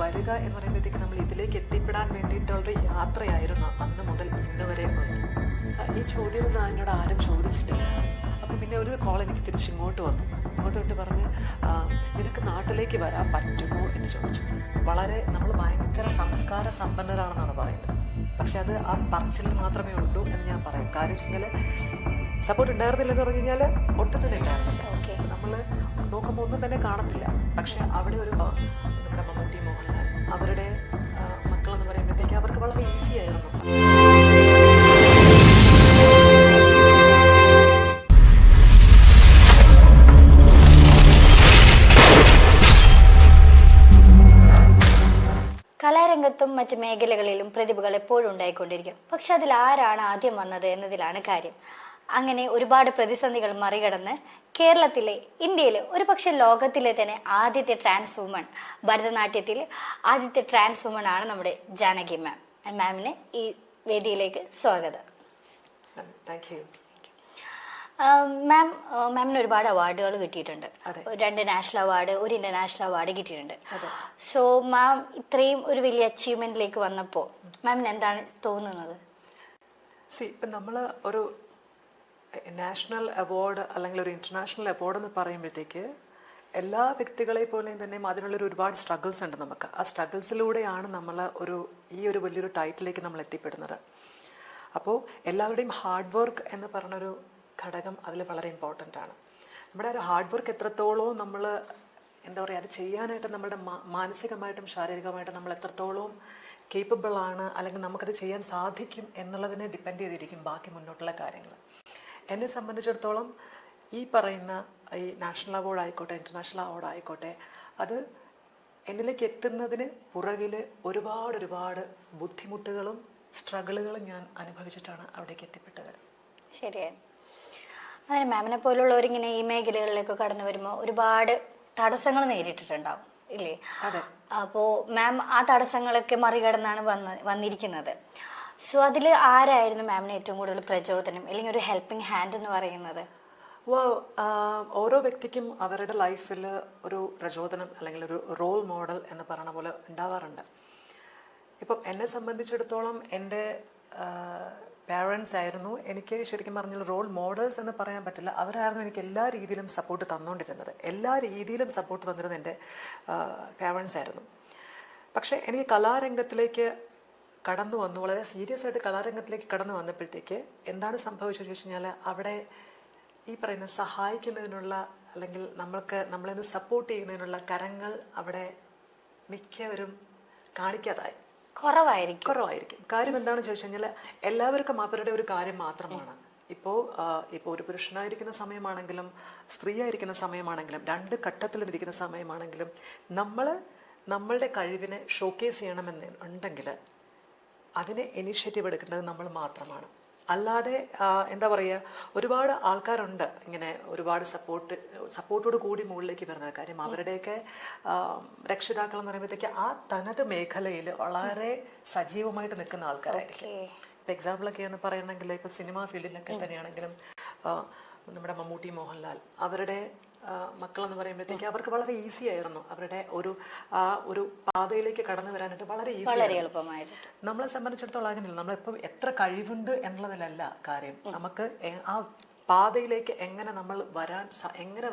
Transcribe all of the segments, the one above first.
വരിക എന്ന് പറയുമ്പോഴത്തേക്ക് നമ്മൾ ഇതിലേക്ക് എത്തിപ്പെടാൻ വേണ്ടിയിട്ടുള്ളൊരു യാത്രയായിരുന്നു അന്ന് മുതൽ ഇന്ന് വരെ ഉള്ളത്. ഈ ചോദ്യമൊന്നും എന്നോട് ആരും ചോദിച്ചിട്ടില്ല. അപ്പോൾ പിന്നെ ഒരു കോൾ എനിക്ക് തിരിച്ചിങ്ങോട്ട് വന്നു. ഇങ്ങോട്ട് വിട്ട് പറഞ്ഞ് നിനക്ക് നാട്ടിലേക്ക് വരാൻ പറ്റുമോ എന്ന് ചോദിച്ചു. വളരെ നമ്മൾ ഭയങ്കര സംസ്കാര സമ്പന്നരാണെന്നാണ് പറയുന്നത്. പക്ഷെ അത് ആ പറച്ചിൽ മാത്രമേ ഉള്ളൂ എന്ന് ഞാൻ പറയാം. കാര്യം വെച്ചാൽ സപ്പോർട്ട് ഉണ്ടായിരുന്നില്ലെന്ന് പറഞ്ഞു കഴിഞ്ഞാൽ ഒട്ടും തന്നെ ഉണ്ടായിരുന്നില്ല. ഓക്കെ, നമ്മൾ നോക്കുമ്പോൾ ഒന്നും തന്നെ കാണത്തില്ല. പക്ഷെ അവിടെ ഒരു നമ്മുടെ മമ്മൂട്ടി, മോഹൻലാൽ, അവരുടെ മക്കളെന്ന് പറയുമ്പോഴത്തേക്ക് അവർക്ക് വളരെ ഈസി ആയിരുന്നു. കലാരംഗത്തും മറ്റ് മേഖലകളിലും പ്രതിഭകൾ എപ്പോഴും ഉണ്ടായിക്കൊണ്ടിരിക്കും. പക്ഷെ അതിൽ ആരാണ് ആദ്യം വന്നത് എന്നതിലാണ് കാര്യം. അങ്ങനെ ഒരുപാട് പ്രതിസന്ധികൾ മറികടന്ന് കേരളത്തിലെ, ഇന്ത്യയിലെ, ഒരു പക്ഷെ ലോകത്തിലെ തന്നെ ആദ്യത്തെ ട്രാൻസ് വുമൺ, ഭരതനാട്യത്തിൽ ആദ്യത്തെ ട്രാൻസ് വുമൺ ആണ് നമ്മുടെ ജാനകി മാം. മാമിന് ഈ വേദിയിലേക്ക് സ്വാഗതം. മാമിന് ഒരുപാട് അവാർഡുകൾ കിട്ടിയിട്ടുണ്ട്. 2 നാഷണൽ അവാർഡ്, 1 ഇന്റർനാഷണൽ അവാർഡ് കിട്ടിയിട്ടുണ്ട്. സോ മാം ഇത്രയും ഒരു വലിയ അച്ചീവ്മെന്റിലേക്ക് വന്നപ്പോൾ മാമിന് എന്താണ് തോന്നുന്നത്? ഇപ്പം നമ്മൾ ഒരു നാഷണൽ അവാർഡ് അല്ലെങ്കിൽ ഒരു ഇന്റർനാഷണൽ അവാർഡ് എന്ന് പറയുമ്പോഴത്തേക്ക് എല്ലാ വ്യക്തികളെ പോലെയും തന്നെ അതിനുള്ളൊരു ഒരുപാട് സ്ട്രഗിൾസ് ഉണ്ട് നമുക്ക്. ആ സ്ട്രഗിൾസിലൂടെയാണ് നമ്മൾ ഈ ഒരു വലിയൊരു ടൈറ്റിലേക്ക് നമ്മൾ എത്തിപ്പെടുന്നത്. അപ്പോൾ എല്ലാവരുടെയും ഹാർഡ് വർക്ക് എന്ന് പറഞ്ഞൊരു ഘടകം അതിൽ വളരെ ഇമ്പോർട്ടൻ്റ് ആണ്. നമ്മുടെ ഒരു ഹാർഡ് വർക്ക് എത്രത്തോളം നമ്മൾ എന്താ പറയുക, അത് ചെയ്യാനായിട്ട് നമ്മുടെ മാനസികമായിട്ടും ശാരീരികമായിട്ടും നമ്മൾ എത്രത്തോളം കേപ്പബിൾ ആണ്, അല്ലെങ്കിൽ നമുക്കത് ചെയ്യാൻ സാധിക്കും എന്നുള്ളതിനെ ഡിപ്പെൻഡ് ചെയ്തിരിക്കും ബാക്കി മുന്നോട്ടുള്ള കാര്യങ്ങൾ. എന്നെ സംബന്ധിച്ചിടത്തോളം ഈ പറയുന്ന ഈ നാഷണൽ അവാർഡ് ആയിക്കോട്ടെ, ഇന്റർനാഷണൽ അവാർഡ് ആയിക്കോട്ടെ, അത് എന്നിലേക്ക് എത്തുന്നതിന് പുറകിൽ ഒരുപാട് ബുദ്ധിമുട്ടുകളും സ്ട്രഗിളുകളും ഞാൻ അനുഭവിച്ചിട്ടാണ് അവിടേക്ക് എത്തിപ്പെട്ടത്. ശരിയാണ്. അങ്ങനെ മാമിനെ പോലുള്ളവരിങ്ങനെ ഈ മേഖലകളിലേക്ക് കടന്നു വരുമ്പോൾ ഒരുപാട് തടസ്സങ്ങൾ നേരിട്ടിട്ടുണ്ടാവും ഇല്ലേ? അപ്പോൾ മാം ആ തടസ്സങ്ങളൊക്കെ മറികടന്നാണ് വന്നിരിക്കുന്നത്. സോ അതിൽ ആരായിരുന്നു മാമിന് ഏറ്റവും കൂടുതൽ പ്രചോദനം, അല്ലെങ്കിൽ ഒരു ഹെൽപ്പിംഗ് ഹാൻഡ് എന്ന് പറയുന്നത്? ഓരോ വ്യക്തിക്കും അവരുടെ ലൈഫിൽ ഒരു പ്രചോദനം അല്ലെങ്കിൽ ഒരു റോൾ മോഡൽ എന്ന് പറയുന്ന പോലെ ഉണ്ടാവാറുണ്ട്. ഇപ്പം എന്നെ സംബന്ധിച്ചിടത്തോളം എൻ്റെ പാരൻസ് ആയിരുന്നു എനിക്ക് ശരിക്കും പറഞ്ഞാൽ റോൾ മോഡൽസ് എന്ന് പറയാൻ പറ്റില്ല. അവരായിരുന്നു എനിക്ക് എല്ലാ രീതിയിലും സപ്പോർട്ട് തന്നുകൊണ്ടിരുന്നത്. എല്ലാ രീതിയിലും സപ്പോർട്ട് തന്നിരുന്നത് എൻ്റെ പാരൻസ് ആയിരുന്നു. പക്ഷേ എനിക്ക് കലാരംഗത്തിലേക്ക് കടന്നു വന്നു, വളരെ സീരിയസ് ആയിട്ട് കലാരംഗത്തിലേക്ക് കടന്നു വന്നപ്പോഴത്തേക്ക് എന്താണ് സംഭവിച്ചതെന്ന് ചോദിച്ചു കഴിഞ്ഞാൽ അവിടെ ഈ പറയുന്ന സഹായിക്കുന്നതിനുള്ള അല്ലെങ്കിൽ നമ്മളെ സപ്പോർട്ട് ചെയ്യുന്നതിനുള്ള കരങ്ങൾ അവിടെ മിക്കവരും കാണിക്കാതായി. കുറവായിരിക്കും. കാര്യം എന്താണെന്ന് ചോദിച്ചു കഴിഞ്ഞാൽ എല്ലാവർക്കും അവരുടെ ഒരു കാര്യം മാത്രമാണ്. ഇപ്പോൾ ഒരു പുരുഷനായിരിക്കുന്ന സമയമാണെങ്കിലും സ്ത്രീ ആയിരിക്കുന്ന സമയമാണെങ്കിലും 2 ഘട്ടത്തിൽ ഇരിക്കുന്ന സമയമാണെങ്കിലും നമ്മളുടെ കഴിവിനെ ഷോക്കേസ് ചെയ്യണമെന്ന് ഉണ്ടെങ്കിൽ അതിനെ ഇനിഷ്യേറ്റീവ് എടുക്കേണ്ടത് നമ്മൾ മാത്രമാണ്. അല്ലാതെ എന്താ പറയുക, ഒരുപാട് ആൾക്കാരുണ്ട് ഇങ്ങനെ ഒരുപാട് സപ്പോർട്ടോട് കൂടി മുകളിലേക്ക് വരുന്നത്. കാര്യം അവരുടെയൊക്കെ രക്ഷിതാക്കൾ എന്ന് പറയുമ്പോഴത്തേക്ക് ആ തനത് മേഖലയിൽ വളരെ സജീവമായിട്ട് നിൽക്കുന്ന ആൾക്കാരായിരിക്കും. ഇപ്പം എക്സാമ്പിളൊക്കെയാണ് പറയണമെങ്കിൽ ഇപ്പോൾ സിനിമാ ഫീൽഡിലൊക്കെ തന്നെയാണെങ്കിലും നമ്മുടെ മമ്മൂട്ടി, മോഹൻലാൽ, അവരുടെ മക്കളെന്ന് പറയുമ്പോഴത്തേക്ക് അവർക്ക് വളരെ ഈസി ആയിരുന്നു. അവരുടെ ഒരു പാതയിലേക്ക് കടന്നു വരാനായിട്ട് വളരെ എളുപ്പമായിരുന്നു. നമ്മളെ സംബന്ധിച്ചിടത്തോളം അങ്ങനെയല്ല. നമ്മളിപ്പം എത്ര കഴിവുണ്ട് എന്നുള്ളതിലല്ല കാര്യം, നമുക്ക് ആ പാതയിലേക്ക് എങ്ങനെ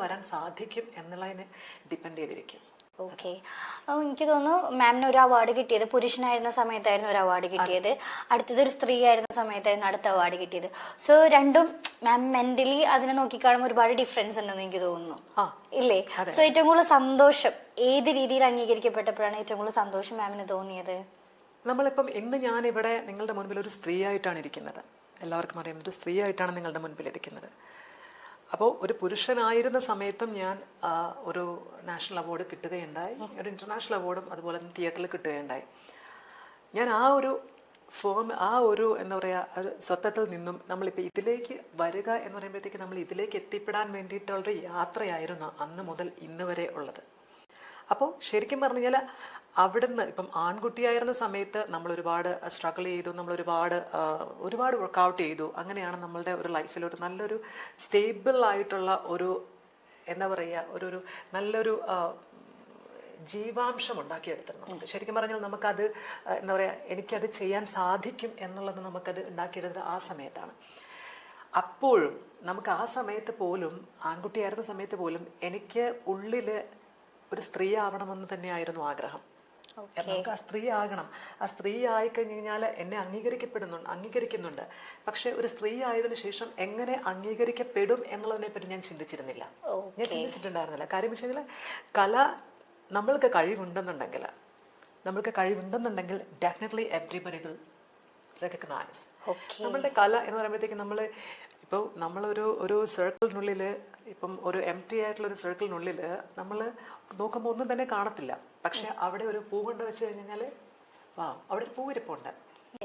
വരാൻ സാധിക്കും എന്നുള്ളതിനെ ഡിപ്പെൻഡ് ചെയ്തിരിക്കും. ഓക്കെ, എനിക്ക് തോന്നുന്നു മാമിന് ഒരു അവാർഡ് കിട്ടിയത് പുരുഷനായിരുന്ന സമയത്തായിരുന്നു ഒരു അവാർഡ് കിട്ടിയത്, അടുത്തത് ഒരു സ്ത്രീ ആയിരുന്ന സമയത്തായിരുന്നു അടുത്ത അവാർഡ് കിട്ടിയത്. സോ രണ്ടും മാം മെന്റലി അതിനെ നോക്കിക്കാണുമ്പോൾ ഒരുപാട് ഡിഫറൻസ് ഉണ്ടെന്ന് എനിക്ക് തോന്നുന്നു ഇല്ലേ? സോ ഏറ്റവും കൂടുതൽ സന്തോഷം ഏത് രീതിയിൽ അംഗീകരിക്കപ്പെട്ടപ്പോഴാണ് ഏറ്റവും കൂടുതൽ സന്തോഷം മാമിന് തോന്നിയത്? നമ്മളിപ്പം ഇന്ന് ഞാനിവിടെ നിങ്ങളുടെ മുൻപിൽ ഒരു സ്ത്രീ ആയിട്ടാണ് ഇരിക്കുന്നത്. എല്ലാവർക്കും അറിയാം, ഒരു സ്ത്രീ ആയിട്ടാണ് നിങ്ങളുടെ മുൻപിൽ ഇരിക്കുന്നത്. അപ്പോൾ ഒരു പുരുഷനായിരുന്ന സമയത്തും ഞാൻ ഒരു നാഷണൽ അവാർഡ് കിട്ടുകയുണ്ടായി, ഒരു ഇന്റർനാഷണൽ അവാർഡും അതുപോലെ തന്നെ തിയേറ്ററിൽ കിട്ടുകയുണ്ടായി. ഞാൻ എന്താ പറയുക, സ്വത്വത്തിൽ നിന്നും നമ്മളിപ്പോൾ ഇതിലേക്ക് വരിക എന്ന് പറയുമ്പോഴത്തേക്ക് നമ്മൾ ഇതിലേക്ക് എത്തിപ്പെടാൻ വേണ്ടിയിട്ടുള്ളൊരു യാത്രയായിരുന്നു അന്ന് മുതൽ ഇന്ന് വരെ ഉള്ളത്. അപ്പോൾ ശരിക്കും പറഞ്ഞു കഴിഞ്ഞാൽ അവിടുന്ന് ഇപ്പം ആൺകുട്ടിയായിരുന്ന സമയത്ത് നമ്മൾ ഒരുപാട് സ്ട്രഗിൾ ചെയ്തു, നമ്മൾ ഒരുപാട് വർക്കൗട്ട് ചെയ്തു. അങ്ങനെയാണ് നമ്മളുടെ ഒരു ലൈഫിൽ ഒരു നല്ലൊരു സ്റ്റേബിൾ ആയിട്ടുള്ള ഒരു എന്താ പറയുക ഒരു നല്ലൊരു ജീവാംശം ഉണ്ടാക്കിയെടുത്തിരുന്നുണ്ട്. ശരിക്കും പറഞ്ഞാൽ നമുക്കത് എന്താ പറയുക, എനിക്കത് ചെയ്യാൻ സാധിക്കും എന്നുള്ളത് നമുക്കത് ഉണ്ടാക്കിയെടുത്തത് ആ സമയത്താണ്. അപ്പോഴും നമുക്ക് ആ സമയത്ത് പോലും, ആൺകുട്ടിയായിരുന്ന സമയത്ത് പോലും എനിക്ക് ഉള്ളില് ഒരു സ്ത്രീ ആവണമെന്ന് തന്നെയായിരുന്നു ആഗ്രഹം. നമുക്ക് ആ സ്ത്രീ ആകണം. ആ സ്ത്രീ ആയിക്കഴിഞ്ഞ് കഴിഞ്ഞാൽ എന്നെ അംഗീകരിക്കുന്നുണ്ട്. പക്ഷെ ഒരു സ്ത്രീ ആയതിനു ശേഷം എങ്ങനെ അംഗീകരിക്കപ്പെടും എന്നുള്ളതിനെ പറ്റി ഞാൻ ചിന്തിച്ചിരുന്നില്ല. ഞാൻ ചിന്തിച്ചിട്ടുണ്ടായിരുന്നില്ല. കാര്യം വെച്ച് കഴിഞ്ഞാൽ കല നമ്മൾക്ക് കഴിവുണ്ടെന്നുണ്ടെങ്കിൽ ഡെഫിനറ്റ്ലി എവ്രിബഡി വിൽ റെക്കഗ്നൈസ്. നമ്മളുടെ കല എന്ന് പറയുമ്പോഴത്തേക്ക് ഇപ്പോൾ നമ്മളൊരു സർക്കിളിനുള്ളിൽ, ഇപ്പം ഒരു എംപ്റ്റി ആയിട്ടുള്ള ഒരു സർക്കിളിനുള്ളിൽ നമ്മൾ നോക്കുമ്പോൾ ഒന്നും തന്നെ കാണത്തില്ല. പക്ഷെ അവിടെ ഒരു പൂ കൊണ്ട് വെച്ച് കഴിഞ്ഞാൽ അവിടെ ഒരു പൂവിരിപ്പുണ്ട്.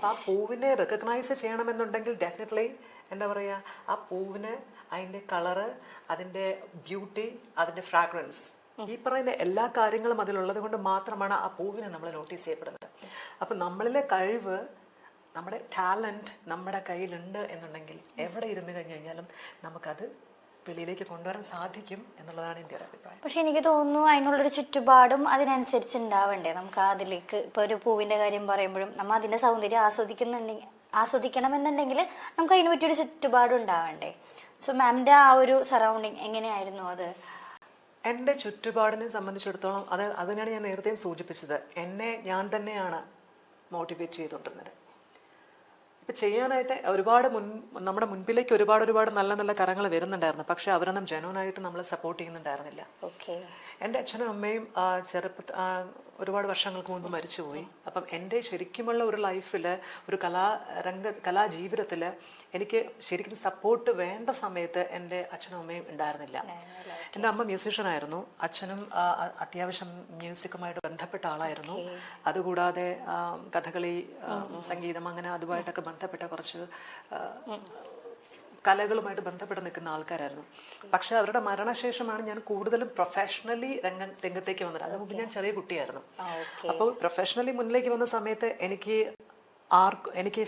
ആ പൂവിനെ റെക്കഗ്നൈസ് ചെയ്യണമെന്നുണ്ടെങ്കിൽ ഡെഫിനറ്റ്ലി എന്താ പറയുക, ആ പൂവിന് അതിൻ്റെ കളറ്, അതിൻ്റെ ബ്യൂട്ടി, അതിൻ്റെ ഫ്രാഗ്രൻസ്, ഈ പറയുന്ന എല്ലാ കാര്യങ്ങളും അതിലുള്ളത് കൊണ്ട് മാത്രമാണ് ആ പൂവിനെ നമ്മൾ നോട്ടീസ് ചെയ്യപ്പെടുന്നത്. അപ്പം നമ്മളിലെ കഴിവ്, നമ്മുടെ ടാലൻറ്റ് നമ്മുടെ കയ്യിലുണ്ട് എന്നുണ്ടെങ്കിൽ എവിടെ ഇരുന്ന് കഴിഞ്ഞു കഴിഞ്ഞാലും നമുക്കത് വെളിയിലേക്ക് കൊണ്ടുവരാൻ സാധിക്കും എന്നുള്ളതാണ് എൻ്റെ ഒരു അഭിപ്രായം. പക്ഷെ എനിക്ക് തോന്നുന്നു അതിനുള്ളൊരു ചുറ്റുപാടും അതിനനുസരിച്ച് ഉണ്ടാവണ്ടേ. നമുക്ക് അതിലേക്ക് ഇപ്പോൾ ഒരു പൂവിൻ്റെ കാര്യം പറയുമ്പോഴും നമ്മൾ അതിൻ്റെ സൗന്ദര്യം ആസ്വദിക്കണമെന്നുണ്ടെങ്കിൽ നമുക്ക് അതിന് പറ്റിയൊരു ചുറ്റുപാടും ഉണ്ടാവണ്ടേ. സോ മാമിൻ്റെ ആ ഒരു സറൗണ്ടിങ് എങ്ങനെയായിരുന്നു അത്? എൻ്റെ ചുറ്റുപാടിനെ സംബന്ധിച്ചിടത്തോളം അതിനാണ് ഞാൻ നേരത്തെയും സൂചിപ്പിച്ചത്. എന്നെ ഞാൻ തന്നെയാണ് മോട്ടിവേറ്റ് ചെയ്തുകൊണ്ടിരുന്നത്. ഇപ്പം ചെയ്യാനായിട്ട് നമ്മുടെ മുൻപിലേക്ക് ഒരുപാട് നല്ല നല്ല കരങ്ങൾ വരുന്നുണ്ടായിരുന്നു. പക്ഷെ അവരൊന്നും ജനുവനായിട്ട് നമ്മളെ സപ്പോർട്ട് ചെയ്യുന്നുണ്ടായിരുന്നില്ല. എൻ്റെ അച്ഛനും അമ്മയും ഒരുപാട് വർഷങ്ങൾക്ക് മുൻപ് മരിച്ചുപോയി. അപ്പം എൻ്റെ ശരിക്കുമുള്ള ഒരു ലൈഫിൽ, ഒരു കലാജീവിതത്തിൽ എനിക്ക് ശരിക്കും സപ്പോർട്ട് വേണ്ട സമയത്ത് എൻ്റെ അച്ഛനും അമ്മയും ഉണ്ടായിരുന്നില്ല. എൻ്റെ അമ്മ മ്യൂസീഷ്യനായിരുന്നു. അച്ഛനും അത്യാവശ്യം മ്യൂസിക്കുമായിട്ട് ബന്ധപ്പെട്ട ആളായിരുന്നു. അതുകൂടാതെ കഥകളി, സംഗീതം, അങ്ങനെ അതുമായിട്ടൊക്കെ ബന്ധപ്പെട്ട കുറച്ച് കലകളുമായിട്ട് ബന്ധപ്പെട്ട് നിൽക്കുന്ന ആൾക്കാരായിരുന്നു. പക്ഷെ അവരുടെ മരണശേഷമാണ് ഞാൻ കൂടുതലും പ്രൊഫഷണലി രംഗത്തേക്ക് വന്നത്. അതിന് മുമ്പ് ഞാൻ ചെറിയ കുട്ടിയായിരുന്നു. അപ്പോൾ പ്രൊഫഷണലി മുന്നിലേക്ക് വന്ന സമയത്ത് എനിക്ക്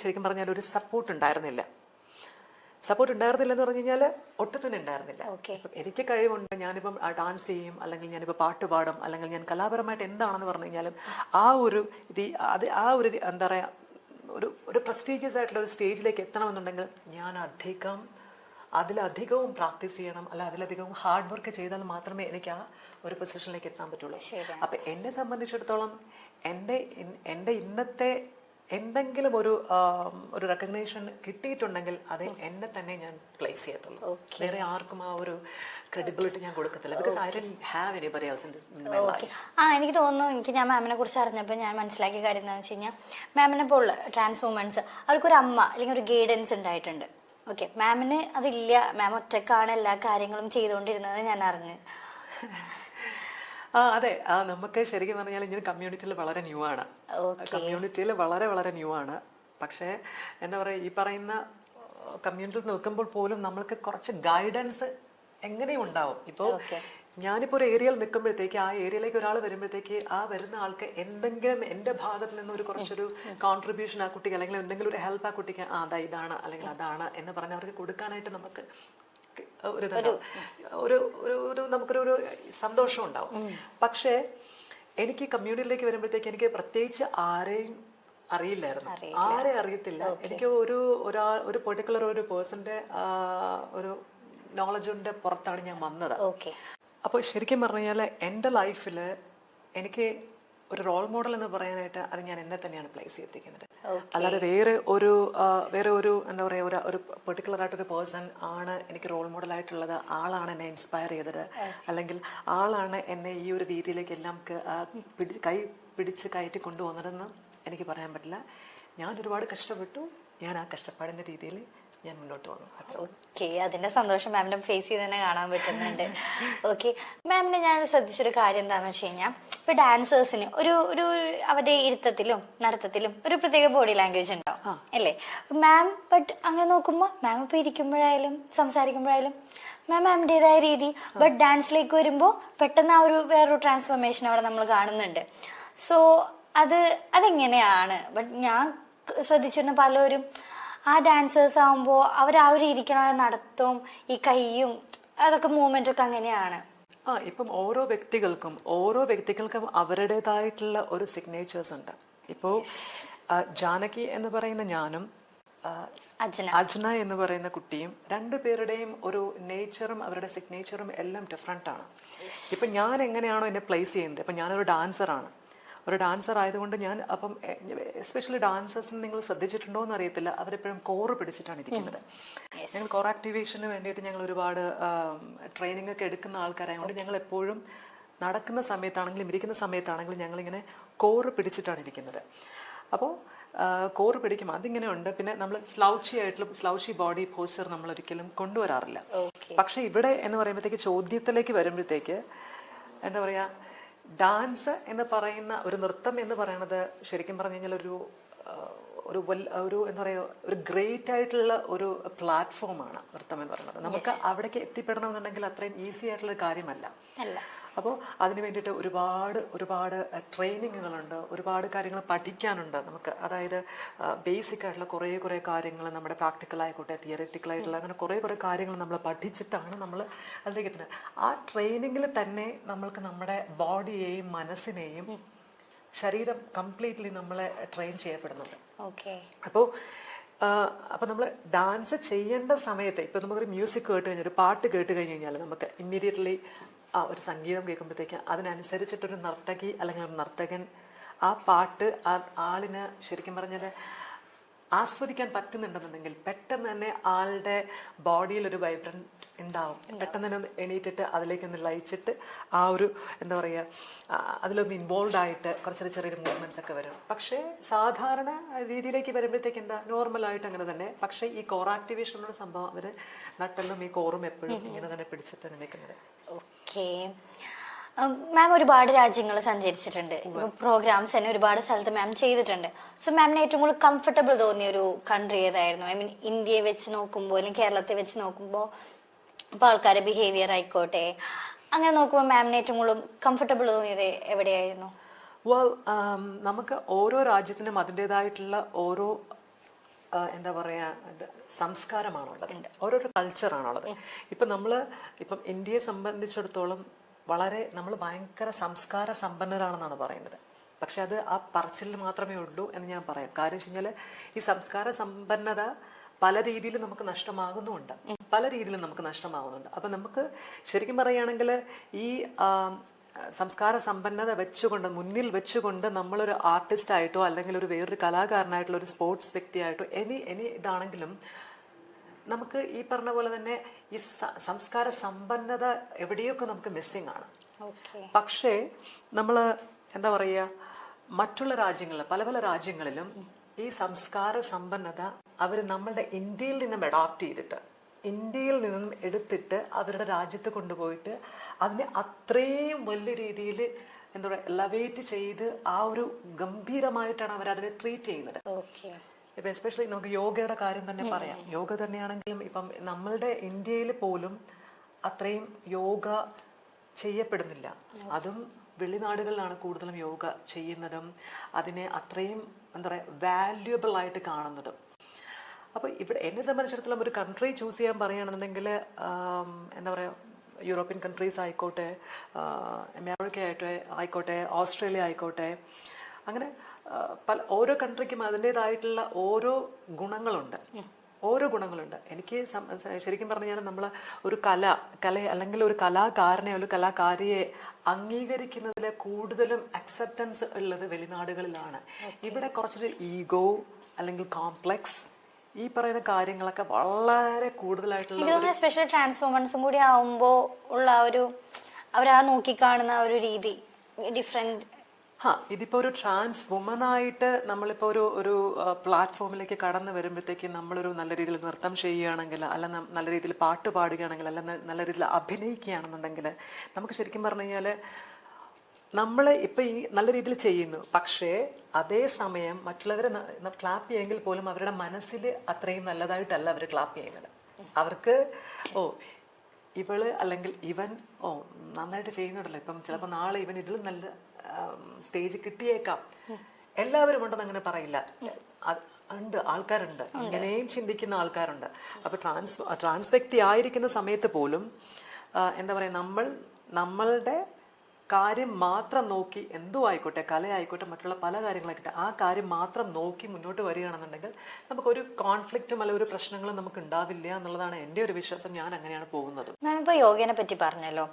ശരിക്കും പറഞ്ഞാൽ ഒരു സപ്പോർട്ട് ഉണ്ടായിരുന്നില്ല എന്ന് പറഞ്ഞു കഴിഞ്ഞാൽ ഒട്ടും തന്നെ ഉണ്ടായിരുന്നില്ല. എനിക്ക് കഴിവുണ്ട്, ഞാനിപ്പം ഡാൻസ് ചെയ്യും, അല്ലെങ്കിൽ ഞാനിപ്പോൾ പാട്ട് പാടും, അല്ലെങ്കിൽ ഞാൻ കലാപരമായിട്ട് എന്താണെന്ന് പറഞ്ഞു കഴിഞ്ഞാലും ആ ഒരു എന്താ പറയുക, ഒരു പ്രസ്റ്റീജിയസ് ആയിട്ടുള്ള ഒരു സ്റ്റേജിലേക്ക് എത്തണമെന്നുണ്ടെങ്കിൽ ഞാൻ അതിലധികവും പ്രാക്ടീസ് ചെയ്യണം, അല്ല അതിലധികവും ഹാർഡ് വർക്ക് ചെയ്താൽ മാത്രമേ എനിക്ക് ആ ഒരു പൊസിഷനിലേക്ക് എത്താൻ പറ്റുള്ളൂ. അപ്പം എന്നെ സംബന്ധിച്ചിടത്തോളം എൻ്റെ ഇന്നത്തെ എന്തെങ്കിലും ഒരു റെക്കഗ്നേഷൻ കിട്ടിയിട്ടുണ്ടെങ്കിൽ അത് എന്നെ തന്നെ ഞാൻ പ്ലേസ് ചെയ്യത്തുള്ളൂ. വേറെ ആർക്കും ആ ഒരു ക്രെഡിബിലിറ്റി ഞാൻ കൊടുക്കത്തില്ല. Because I don't have anybody else in my life. എനിക്ക് തോന്നുന്നു, ഞാൻ മാമിനെ കുറിച്ച് അറിഞ്ഞപ്പോൾ ഞാൻ മനസ്സിലാക്കിയ കാര്യം എന്താണെന്ന് വെച്ച് കഴിഞ്ഞാൽ, മാമിനെ പോലുള്ള ട്രാൻസ് വുമൻസ് അവർക്കൊരു അമ്മ അല്ലെങ്കിൽ ഒരു ഗൈഡൻസ് ഉണ്ടായിട്ടുണ്ട്. ഓക്കെ, മാമിന് അതില്ല. മാം ഒറ്റക്കാണ് എല്ലാ കാര്യങ്ങളും ചെയ്തുകൊണ്ടിരുന്നത് ഞാൻ അറിഞ്ഞു. അതെ, നമുക്ക് ശരിക്കും പറഞ്ഞാൽ ഇങ്ങനെ കമ്മ്യൂണിറ്റിയിൽ വളരെ ന്യൂ ആണ്. പക്ഷേ എന്താ പറയുക, ഈ പറയുന്ന കമ്മ്യൂണിറ്റിയിൽ നിൽക്കുമ്പോൾ പോലും നമ്മൾക്ക് കുറച്ച് ഗൈഡൻസ് എങ്ങനെയും ഉണ്ടാവും. ഇപ്പോൾ ഞാനിപ്പോൾ ഒരു ഏരിയയിൽ നിൽക്കുമ്പോഴത്തേക്ക് ആ ഏരിയയിലേക്ക് ഒരാൾ വരുമ്പോഴത്തേക്ക് ആ വരുന്ന ആൾക്ക് എന്തെങ്കിലും എൻ്റെ ഭാഗത്ത് നിന്ന് ഒരു കുറച്ചൊരു കോൺട്രിബ്യൂഷൻ ആ കുട്ടിക്ക്, അല്ലെങ്കിൽ എന്തെങ്കിലും ഒരു ഹെൽപ്പ് ആ കുട്ടിക്ക് ഇതാണ് അല്ലെങ്കിൽ അതാണ് എന്ന് പറഞ്ഞ് അവർക്ക് കൊടുക്കാനായിട്ട് നമുക്ക് നമുക്കൊരു സന്തോഷം ഉണ്ടാവും. പക്ഷേ എനിക്ക് കമ്മ്യൂണിറ്റിയിലേക്ക് വരുമ്പോഴത്തേക്ക് എനിക്ക് പ്രത്യേകിച്ച് ആരെയും അറിയത്തില്ല. എനിക്ക് ഒരു പെർട്ടിക്കുലർ ഒരു പേഴ്സന്റെ ഒരു നോളജിന്റെ പുറത്താണ് ഞാൻ വന്നത്. അപ്പോൾ ശരിക്കും പറഞ്ഞു കഴിഞ്ഞാൽ എൻ്റെ ലൈഫിൽ എനിക്ക് ഒരു റോൾ മോഡൽ എന്ന് പറയാനായിട്ട് അത് ഞാൻ എന്നെ തന്നെയാണ് പ്ലേസ് ചെയ്തിരിക്കുന്നത്. അല്ലാതെ വേറെ ഒരു എന്താ പറയുക, ഒരു പെർട്ടിക്കുലർ ആയിട്ടൊരു പേഴ്സൺ ആണ് എനിക്ക് റോൾ മോഡലായിട്ടുള്ളത്, ആളാണ് എന്നെ ഇൻസ്പയർ ചെയ്തത്, അല്ലെങ്കിൽ ആളാണ് എന്നെ ഈ ഒരു രീതിയിലേക്ക് എല്ലാം പിടിച്ച് കയറ്റി കൊണ്ടുവന്നതെന്ന് എനിക്ക് പറയാൻ പറ്റില്ല. ഞാൻ ഒരുപാട് കഷ്ടപ്പെട്ടു. ഞാൻ ആ കഷ്ടപ്പാടിൻ്റെ രീതിയിൽ ഞാൻ മുന്നോട്ട് വന്നു. ഓക്കെ, അതിന്റെ സന്തോഷം മാമിന്റെ ഫേസ് ചെയ്ത് തന്നെ കാണാൻ പറ്റുന്നുണ്ട്. ഓക്കെ, മാമിനെ ഞാൻ ശ്രദ്ധിച്ചൊരു കാര്യം എന്താണെന്ന് വെച്ച് കഴിഞ്ഞാൽ, ഇപ്പൊ ഡാൻസേഴ്സിന് ഒരു അവരുടെ ഇരുത്തത്തിലും നടത്തത്തിലും ഒരു പ്രത്യേക ബോഡി ലാംഗ്വേജ് ഉണ്ടാവും അല്ലേ മാം? ബട്ട് അങ്ങനെ നോക്കുമ്പോൾ മാം ഇപ്പൊ ഇരിക്കുമ്പോഴായാലും സംസാരിക്കുമ്പോഴായാലും മാമിൻ്റെതായ രീതി, ബട്ട് ഡാൻസിലേക്ക് വരുമ്പോൾ പെട്ടെന്ന് ആ വേറൊരു ട്രാൻസ്ഫോർമേഷൻ അവിടെ നമ്മൾ കാണുന്നുണ്ട്. സോ അതെങ്ങനെയാണ്? ബട്ട് ഞാൻ ശ്രദ്ധിച്ചിരുന്ന പലരും ആ ഡാൻസേഴ്സ് ആകുമ്പോൾ അവർ ഇരിക്കണ നടത്തവും ഈ കൈയും അതൊക്കെ മൂവ്മെന്റ് ഒക്കെ അങ്ങനെയാണ്. ഇപ്പം ഓരോ വ്യക്തികൾക്കും അവരുടേതായിട്ടുള്ള ഒരു സിഗ്നേച്ചേഴ്സ് ഉണ്ട്. ഇപ്പോൾ ജാനകി എന്ന് പറയുന്ന ഞാനും അജ്ന എന്ന് പറയുന്ന കുട്ടിയും രണ്ടുപേരുടെയും ഒരു നേച്ചറും അവരുടെ സിഗ്നേച്ചറും എല്ലാം ഡിഫറെൻ്റ് ആണ്. ഇപ്പം ഞാൻ എങ്ങനെയാണോ എന്നെ പ്ലേസ് ചെയ്യുന്നത്, ഇപ്പം ഞാനൊരു ഡാൻസറാണ്. ഒരു ഡാൻസർ ആയതുകൊണ്ട് ഞാൻ അപ്പം എസ്പെഷ്യലി ഡാൻസേഴ്സ് നിങ്ങൾ ശ്രദ്ധിച്ചിട്ടുണ്ടോ എന്ന് അറിയത്തില്ല, അവരെപ്പോഴും കോറ് പിടിച്ചിട്ടാണ് ഇരിക്കുന്നത്. ഞങ്ങൾ കോർ ആക്ടിവേഷന് വേണ്ടിയിട്ട് ഞങ്ങൾ ഒരുപാട് ട്രെയിനിങ് ഒക്കെ എടുക്കുന്ന ആൾക്കാരായതുകൊണ്ട് ഞങ്ങൾ എപ്പോഴും നടക്കുന്ന സമയത്താണെങ്കിലും ഇരിക്കുന്ന സമയത്താണെങ്കിലും ഞങ്ങളിങ്ങനെ കോറ് പിടിച്ചിട്ടാണ് ഇരിക്കുന്നത്. അപ്പോൾ കോറ് പിടിക്കും, അതിങ്ങനെ ഉണ്ട്. പിന്നെ നമ്മൾ സ്ലൗച്ചി ബോഡി പോസ്ചർ നമ്മൾ ഒരിക്കലും കൊണ്ടുവരാറില്ല. പക്ഷെ ഇവിടെ എന്ന് പറയുമ്പോഴത്തേക്ക് ചോദ്യത്തിലേക്ക് വരുമ്പോഴത്തേക്ക് എന്താ പറയുക, ഡാൻസ് എന്ന് പറയുന്ന ഒരു നൃത്തം എന്ന് പറയുന്നത് ശരിക്കും പറഞ്ഞു കഴിഞ്ഞാൽ ഒരു എന്താ പറയുക, ഒരു ഗ്രേറ്റ് ആയിട്ടുള്ള ഒരു പ്ലാറ്റ്ഫോമാണ് നൃത്തം എന്ന് പറയുന്നത്. നമുക്ക് അവിടേക്ക് എത്തിപ്പെടണമെന്നുണ്ടെങ്കിൽ അത്രയും ഈസി ആയിട്ടുള്ള കാര്യമല്ല. അപ്പോൾ അതിന് വേണ്ടിയിട്ട് ഒരുപാട് ട്രെയിനിങ്ങുകളുണ്ട്, ഒരുപാട് കാര്യങ്ങൾ പഠിക്കാനുണ്ട് നമുക്ക്. അതായത് ബേസിക് ആയിട്ടുള്ള കുറേ കാര്യങ്ങൾ നമ്മുടെ പ്രാക്ടിക്കലായിക്കോട്ടെ തിയറിറ്റിക്കലായിട്ടുള്ള അങ്ങനെ കുറേ കാര്യങ്ങൾ നമ്മൾ പഠിച്ചിട്ടാണ് നമ്മൾ അതിലേക്ക് എത്തുന്നത്. ആ ട്രെയിനിങ്ങിൽ തന്നെ നമ്മൾക്ക് നമ്മുടെ ബോഡിയെയും മനസ്സിനെയും ശരീരം കംപ്ലീറ്റ്ലി നമ്മളെ ട്രെയിൻ ചെയ്യപ്പെടുന്നുണ്ട്. അപ്പോൾ നമ്മൾ ഡാൻസ് ചെയ്യേണ്ട സമയത്ത് ഇപ്പം നമുക്കൊരു മ്യൂസിക് കേട്ട് കഴിഞ്ഞാൽ, ഒരു പാട്ട് കേട്ട് കഴിഞ്ഞ് കഴിഞ്ഞാൽ നമുക്ക് ഇമ്മീഡിയറ്റ്ലി ഒരു സംഗീതം കേൾക്കുമ്പോഴത്തേക്ക് അതിനനുസരിച്ചിട്ടൊരു നർത്തകി അല്ലെങ്കിൽ ഒരു നർത്തകൻ ആ പാട്ട് ആളിന് ശരിക്കും പറഞ്ഞാൽ ആസ്വദിക്കാൻ പറ്റുന്നുണ്ടെന്നുണ്ടെങ്കിൽ പെട്ടെന്ന് തന്നെ ആളുടെ ബോഡിയിൽ ഒരു വൈബ്രന്റ് ഉണ്ടാവും. പെട്ടെന്ന് തന്നെ എണീറ്റിട്ട് അതിലേക്കൊന്ന് ലയിച്ചിട്ട് ആ ഒരു എന്താ പറയുക, അതിലൊന്ന് ഇൻവോൾവ് ആയിട്ട് കുറച്ചൊരു ചെറിയൊരു മൂവ്മെന്റ്സ് ഒക്കെ വരും. പക്ഷേ സാധാരണ രീതിയിലേക്ക് വരുമ്പോഴത്തേക്ക് എന്താ നോർമലായിട്ട് അങ്ങനെ തന്നെ. പക്ഷേ ഈ കോർ ആക്ടിവേഷൻ എന്നുള്ള സംഭവം അവർ നട്ടെല്ലും ഈ കോറും എപ്പോഴും ഇങ്ങനെ തന്നെ പിടിച്ചിട്ടാണ് നിൽക്കുന്നത്. ഓക്കെ മാം, ഒരുപാട് രാജ്യങ്ങൾ സഞ്ചരിച്ചിട്ടുണ്ട്, പ്രോഗ്രാംസ് തന്നെ ഒരുപാട് സ്ഥലത്ത് മാം ചെയ്തിട്ടുണ്ട്. സോ മാമിന് ഏറ്റവും കൂടുതൽ കംഫർട്ടബിൾ തോന്നിയ ഒരു കൺട്രി ഏതായിരുന്നു? ഐ മീൻ ഇന്ത്യയെ വെച്ച് നോക്കുമ്പോൾ അല്ലെങ്കിൽ കേരളത്തെ വെച്ച് നോക്കുമ്പോൾ ഇപ്പോൾ ആൾക്കാരുടെ ബിഹേവിയർ ആയിക്കോട്ടെ, അങ്ങനെ നോക്കുമ്പോൾ മാമിന് ഏറ്റവും കൂടുതൽ കംഫർട്ടബിൾ തോന്നിയത് എവിടെയായിരുന്നു? നമുക്ക് ഓരോ രാജ്യത്തിനും അതിൻ്റെതായിട്ടുള്ള ഓരോ എന്താ പറയുക സംസ്കാരമാണുള്ളത്, ഓരോരോ കൾച്ചറാണുള്ളത്. ഇപ്പം ഇന്ത്യയെ സംബന്ധിച്ചിടത്തോളം നമ്മൾ ഭയങ്കര സംസ്കാര സമ്പന്നരാണെന്നാണ് പറയുന്നത്. പക്ഷെ അത് ആ പറച്ചിലിൽ മാത്രമേ ഉള്ളൂ എന്ന് ഞാൻ പറയാം. കാര്യം വെച്ച് കഴിഞ്ഞാൽ ഈ സംസ്കാര സമ്പന്നത പല രീതിയിലും നമുക്ക് നഷ്ടമാകുന്നുണ്ട്. അപ്പം നമുക്ക് ശരിക്കും പറയുകയാണെങ്കിൽ ഈ സംസ്കാര സമ്പന്നത മുന്നിൽ വെച്ചുകൊണ്ട് നമ്മളൊരു ആർട്ടിസ്റ്റ് ആയിട്ടോ അല്ലെങ്കിൽ ഒരു വേറൊരു കലാകാരനായിട്ടുള്ള ഒരു സ്പോർട്സ് വ്യക്തിയായിട്ടോ എനി ഇതാണെങ്കിലും നമുക്ക് ഈ പറഞ്ഞ പോലെ തന്നെ ഈ സംസ്കാര സമ്പന്നത എവിടെയൊക്കെ നമുക്ക് മിസ്സിംഗ് ആണ്. പക്ഷേ നമ്മൾ എന്താ പറയുക, മറ്റുള്ള രാജ്യങ്ങളിൽ പല രാജ്യങ്ങളിലും ഈ സംസ്കാര സമ്പന്നത അവർ നമ്മളുടെ ഇന്ത്യയിൽ നിന്നും അഡോപ്റ്റ് ചെയ്തിട്ട് ഇന്ത്യയിൽ നിന്നും എടുത്തിട്ട് അവരുടെ രാജ്യത്ത് കൊണ്ടുപോയിട്ട് അതിനെ അത്രയും വലിയ രീതിയിൽ എന്താ പറയുക എലവേറ്റ് ചെയ്ത് ആ ഒരു ഗംഭീരമായിട്ടാണ് അവരതിനെ ട്രീറ്റ് ചെയ്യുന്നത്. ഇപ്പം എസ്പെഷ്യലി നമുക്ക് യോഗയുടെ കാര്യം തന്നെ പറയാം. യോഗ തന്നെയാണെങ്കിലും ഇപ്പം നമ്മളുടെ ഇന്ത്യയിൽ പോലും അത്രയും യോഗ ചെയ്യപ്പെടുന്നില്ല. അതും വെളിനാടുകളിലാണ് കൂടുതലും യോഗ ചെയ്യുന്നതും അതിനെ അത്രയും എന്താ പറയുക വാല്യുബിൾ ആയിട്ട് കാണുന്നതും. അപ്പോൾ ഇവിടെ എന്നെ സംബന്ധിച്ചിടത്തോളം ഒരു കൺട്രി ചൂസ് ചെയ്യാൻ പറയുകയാണെന്നുണ്ടെങ്കിൽ എന്താ പറയുക, യൂറോപ്യൻ കൺട്രീസ് ആയിക്കോട്ടെ, അമേരിക്ക ആയിക്കോട്ടെ, ഓസ്ട്രേലിയ ആയിക്കോട്ടെ, അങ്ങനെ ഓരോ കൺട്രിക്കും അതിൻ്റെതായിട്ടുള്ള ഓരോ ഗുണങ്ങളുണ്ട്. എനിക്ക് ശരിക്കും പറഞ്ഞു കഴിഞ്ഞാൽ നമ്മൾ ഒരു കല അല്ലെങ്കിൽ ഒരു കലാകാരനെ ഒരു കലാകാരിയെ അംഗീകരിക്കുന്നതിൽ കൂടുതലും അക്സെപ്റ്റൻസ് ഉള്ളത് വെളിനാടുകളിലാണ്. ഇവിടെ കുറച്ചൊരു ഈഗോ അല്ലെങ്കിൽ കോംപ്ലക്സ് ഈ പറയുന്ന കാര്യങ്ങളൊക്കെ വളരെ കൂടുതലായിട്ടുള്ള സ്പെഷ്യൽ ട്രാൻസ്ഫോമൻസും കൂടി ആവുമ്പോൾ ഉള്ള ഒരു അവരാ നോക്കിക്കാണുന്ന ഒരു രീതി ഡിഫറെന്റ്. ഇതിപ്പോ ഒരു ട്രാൻസ് വുമനായിട്ട് നമ്മളിപ്പോ ഒരു പ്ലാറ്റ്ഫോമിലേക്ക് കടന്നു വരുമ്പോഴത്തേക്ക് നമ്മളൊരു നല്ല രീതിയിൽ നൃത്തം ചെയ്യുകയാണെങ്കിൽ, അല്ല നല്ല രീതിയിൽ പാട്ട് പാടുകയാണെങ്കിൽ, അല്ല നല്ല രീതിയിൽ അഭിനയിക്കുകയാണെന്നുണ്ടെങ്കിൽ നമുക്ക് ശരിക്കും പറഞ്ഞു കഴിഞ്ഞാൽ നമ്മൾ ഇപ്പം ഈ നല്ല രീതിയിൽ ചെയ്യുന്നു. പക്ഷേ അതേസമയം മറ്റുള്ളവർ ക്ലാപ്പ് ചെയ്യുമെങ്കിൽ പോലും അവരുടെ മനസ്സിൽ അത്രയും നല്ലതായിട്ടല്ല അവർ ക്ലാപ്പ് ചെയ്യുന്നത്. അവർക്ക് ഇവള് അല്ലെങ്കിൽ ഇവൻ നന്നായിട്ട് ചെയ്യുന്നുണ്ടല്ലോ, ഇപ്പം ചിലപ്പോൾ നാളെ ഇവൻ ഇതിലും നല്ല സ്റ്റേജ് കിട്ടിയേക്കാം. എല്ലാവരും ഉണ്ടെന്ന് അങ്ങനെ പറയില്ല. ആൾക്കാരുണ്ട്, ഇങ്ങനെയും ചിന്തിക്കുന്ന ആൾക്കാരുണ്ട്. അപ്പൊ ട്രാൻസ് വ്യക്തി ആയിരിക്കുന്ന സമയത്ത് പോലും എന്താ പറയാ, നമ്മളുടെ കാര്യം മാത്രം നോക്കി എന്തോ ആയിക്കോട്ടെ, കലയായിക്കോട്ടെ, മറ്റുള്ള പല കാര്യങ്ങളായിക്കോട്ടെ, ആ കാര്യം മാത്രം നോക്കി മുന്നോട്ട് വരികയാണെന്നുണ്ടെങ്കിൽ നമുക്കൊരു കോൺഫ്ലിക്റ്റും അല്ല ഒരു പ്രശ്നങ്ങളും നമുക്ക് ഉണ്ടാവില്ല എന്നുള്ളതാണ് എൻ്റെ ഒരു വിശ്വാസം. ഞാൻ അങ്ങനെയാണ് പോകുന്നത്. മാം ഇപ്പോൾ യോഗേനെ പറ്റി പറഞ്ഞല്ലോ.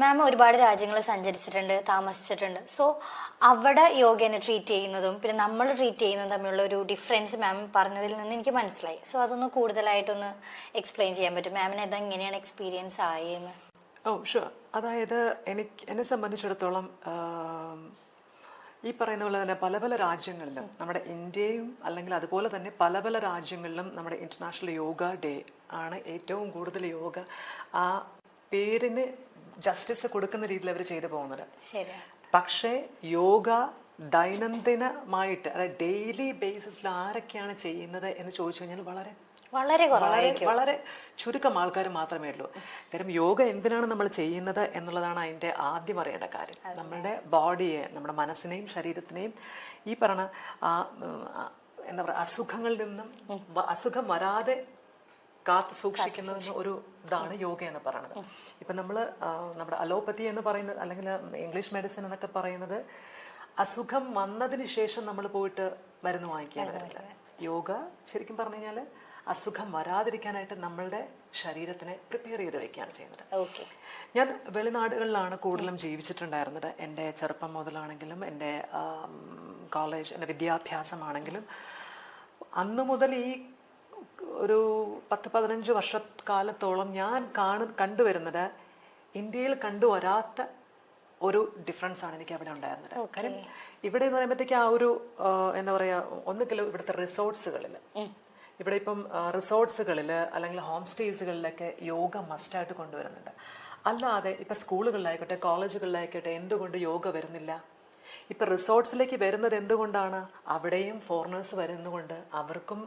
മാം ഒരുപാട് രാജ്യങ്ങൾ സഞ്ചരിച്ചിട്ടുണ്ട്, താമസിച്ചിട്ടുണ്ട്. സോ അവിടെ യോഗേനെ ട്രീറ്റ് ചെയ്യുന്നതും പിന്നെ നമ്മൾ ട്രീറ്റ് ചെയ്യുന്നതും തമ്മിലുള്ള ഒരു ഡിഫറൻസ് മാം പറഞ്ഞതിൽ നിന്ന് എനിക്ക് മനസ്സിലായി. സോ അതൊന്ന് കൂടുതലായിട്ടൊന്ന് എക്സ്പ്ലെയിൻ ചെയ്യാൻ പറ്റും. മാമിന് അതെങ്ങനെയാണ് എക്സ്പീരിയൻസ് ആയെന്ന്? ഷുവർ. അതായത് എന്നെ സംബന്ധിച്ചിടത്തോളം ഈ പറയുന്ന പോലെ തന്നെ പല പല രാജ്യങ്ങളിലും, നമ്മുടെ ഇന്ത്യയും അല്ലെങ്കിൽ അതുപോലെ തന്നെ പല പല രാജ്യങ്ങളിലും നമ്മുടെ ഇന്റർനാഷണൽ യോഗ ഡേ ആണ് ഏറ്റവും കൂടുതൽ യോഗ ആ പേരിന് ജസ്റ്റിസ് കൊടുക്കുന്ന രീതിയിൽ അവർ ചെയ്തു പോകുന്നത്. പക്ഷേ യോഗ ദൈനംദിനമായിട്ട് അതായത് ഡെയിലി ബേസിസിൽ ആരൊക്കെയാണ് ചെയ്യുന്നത് എന്ന് ചോദിച്ചു കഴിഞ്ഞാൽ വളരെ വളരെ ചുരുക്കം ആൾക്കാർ മാത്രമേ ഉള്ളൂ. കാര്യം യോഗ എന്തിനാണ് നമ്മൾ ചെയ്യുന്നത് എന്നുള്ളതാണ് അതിൻ്റെ ആദ്യം അറിയേണ്ട കാര്യം. നമ്മുടെ ബോഡിയെ, നമ്മുടെ മനസ്സിനെയും ശരീരത്തിനെയും ഈ പറഞ്ഞ എന്താ പറയുക അസുഖങ്ങളിൽ നിന്നും അസുഖം വരാതെ കാത്തു സൂക്ഷിക്കുന്നതിന് ഒരു ഇതാണ് യോഗ എന്ന് പറയുന്നത്. ഇപ്പം നമ്മൾ നമ്മുടെ അലോപ്പതി എന്ന് പറയുന്നത് അല്ലെങ്കിൽ ഇംഗ്ലീഷ് മെഡിസിൻ എന്നൊക്കെ പറയുന്നത് അസുഖം വന്നതിന് ശേഷം നമ്മൾ പോയിട്ട് മരുന്ന് വാങ്ങിക്കാൻ പറ്റില്ല. യോഗ ശരിക്കും പറഞ്ഞു കഴിഞ്ഞാൽ അസുഖം വരാതിരിക്കാനായിട്ട് നമ്മളുടെ ശരീരത്തിനെ പ്രിപ്പയർ ചെയ്ത് വെക്കുകയാണ് ചെയ്യുന്നത്. ഞാൻ വെളിനാടുകളിലാണ് കൂടുതലും ജീവിച്ചിട്ടുണ്ടായിരുന്നത്. എൻ്റെ ചെറുപ്പം മുതലാണെങ്കിലും എൻ്റെ കോളേജ്, എൻ്റെ വിദ്യാഭ്യാസമാണെങ്കിലും അന്ന് മുതൽ ഈ ഒരു 10-15 വർഷക്കാലത്തോളം ഞാൻ കണ്ടുവരുന്നത് ഇന്ത്യയിൽ കണ്ടുവരാത്ത ഒരു ഡിഫറൻസ് ആണ് എനിക്ക് അവിടെ ഉണ്ടായിരുന്നത്. കാര്യം ഇവിടെ എന്ന് പറയുമ്പോഴത്തേക്ക് ആ ഒരു എന്താ പറയുക, ഒന്നുകിലും ഇവിടുത്തെ റിസോർട്സുകളിൽ, ഇവിടെ ഇപ്പം റിസോർട്സുകളിൽ അല്ലെങ്കിൽ ഹോം സ്റ്റേസുകളിലൊക്കെ യോഗ മസ്റ്റായിട്ട് കൊണ്ടുവരുന്നുണ്ട്. അല്ലാതെ ഇപ്പം സ്കൂളുകളിലായിക്കോട്ടെ കോളേജുകളിലായിക്കോട്ടെ എന്തുകൊണ്ട് യോഗ വരുന്നില്ല? ഇപ്പം റിസോർട്സിലേക്ക് വരുന്നത് എന്തുകൊണ്ടാണ്? അവിടെയും ഫോറിനേഴ്സ് വരുന്നതുകൊണ്ട് അവർക്കും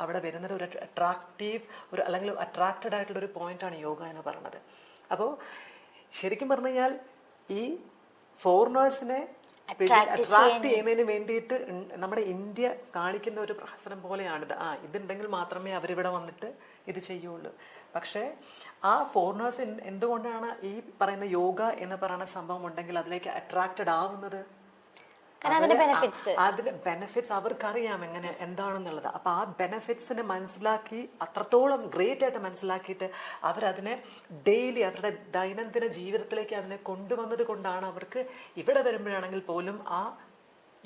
അവിടെ വരുന്നത് ഒരു അട്രാക്റ്റീവ് ഒരു അല്ലെങ്കിൽ അട്രാക്റ്റഡ് ആയിട്ടുള്ള ഒരു പോയിന്റാണ് യോഗ എന്ന് പറയുന്നത്. അപ്പോൾ ശരിക്കും പറഞ്ഞു കഴിഞ്ഞാൽ ഈ ഫോറിനേഴ്സിനെ അട്രാക്ട് ചെയ്യുന്നതിന് വേണ്ടിയിട്ട് നമ്മുടെ ഇന്ത്യ കാണിക്കുന്ന ഒരു പ്രഹസനം പോലെയാണിത്. ഇതുണ്ടെങ്കിൽ മാത്രമേ അവരിവിടെ വന്നിട്ട് ഇത് ചെയ്യുള്ളൂ. പക്ഷേ ആ ഫോറിനേഴ്സ് എന്തുകൊണ്ടാണ് ഈ പറയുന്ന യോഗ എന്ന് പറയുന്ന സംഭവം ഉണ്ടെങ്കിൽ അതിലേക്ക് അട്രാക്റ്റഡ് ആവുന്നത്? അതിന്റെ ബെനിഫിറ്റ്സ് അവർക്കറിയാം എന്താണെന്നുള്ളത്. അപ്പൊ ആ ബെനിഫിറ്റ്സിനെ മനസ്സിലാക്കി അത്രത്തോളം ഗ്രേറ്റ് ആയിട്ട് മനസ്സിലാക്കിയിട്ട് അവരതിനെ ഡെയിലി അവരുടെ ദൈനംദിന ജീവിതത്തിലേക്ക് അതിനെ കൊണ്ടുവന്നത് കൊണ്ടാണ് അവർക്ക് ഇവിടെ വരുമ്പോഴാണെങ്കിൽ പോലും ആ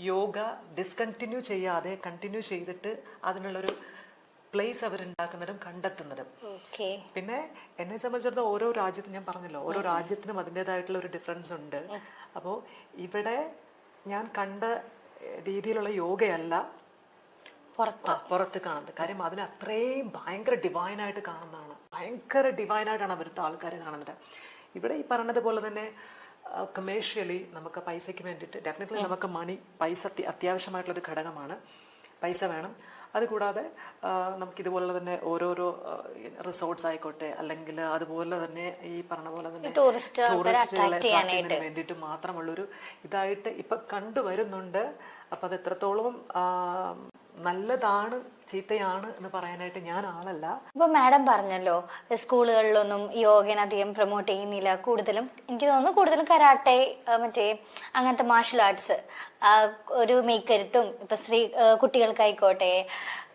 യോഗ ഡിസ്കണ്ടിന്യൂ ചെയ്യാതെ കണ്ടിന്യൂ ചെയ്തിട്ട് അതിനുള്ളൊരു പ്ലേസ് അവരുണ്ടാക്കുന്നതും കണ്ടെത്തുന്നതും. പിന്നെ എന്നെ സംബന്ധിച്ചിടത്തോളം ഓരോ രാജ്യത്തും ഞാൻ പറഞ്ഞല്ലോ, ഓരോ രാജ്യത്തിനും അതിൻ്റെതായിട്ടുള്ള ഒരു ഡിഫറൻസ് ഉണ്ട്. അപ്പോൾ ഇവിടെ ഞാൻ കണ്ട രീതിയിലുള്ള യോഗയല്ല പുറത്ത് കാണുന്നത്. കാര്യം അതിന് അത്രയും ഭയങ്കര ഡിവൈനായിട്ട് കാണുന്നതാണ്. ഭയങ്കര ഡിവൈനായിട്ടാണ് അവിടുത്തെ ആൾക്കാർ കാണുന്നത്. ഇവിടെ ഈ പറഞ്ഞത് പോലെ തന്നെ കമേഴ്ഷ്യലി നമുക്ക് പൈസയ്ക്ക് വേണ്ടിയിട്ട് ഡെഫിനറ്റ്ലി നമുക്ക് പൈസ അത്യാവശ്യമായിട്ടുള്ളൊരു ഘടകമാണ്. പൈസ വേണം. അതുകൂടാതെ നമുക്കിതുപോലെ തന്നെ ഓരോരോ റിസോർട്ട്സ് ആയിക്കോട്ടെ അല്ലെങ്കിൽ അതുപോലെ തന്നെ ഈ പറഞ്ഞ പോലെ തന്നെ ടൂറിസ്റ്റുകളെ വേണ്ടിയിട്ട് മാത്രമുള്ളൊരു ഇതായിട്ട് ഇപ്പൊ കണ്ടുവരുന്നുണ്ട്. അപ്പൊ അത് എത്രത്തോളം നല്ലതാണ് ചീത്തയാണ് എന്ന് പറയാനായിട്ട് ഞാൻ ആളല്ല. ഇപ്പൊ മാഡം പറഞ്ഞല്ലോ സ്കൂളുകളിലൊന്നും യോഗനെ അധികം പ്രൊമോട്ട് ചെയ്യുന്നില്ല. കൂടുതലും എനിക്ക് തോന്നുന്നു കൂടുതലും കരാട്ടെ മറ്റേ അങ്ങനത്തെ മാർഷൽ ആർട്സ് ഒരു മെയ്ക്കരുത്തും ഇപ്പൊ കുട്ടികൾക്കായിക്കോട്ടെ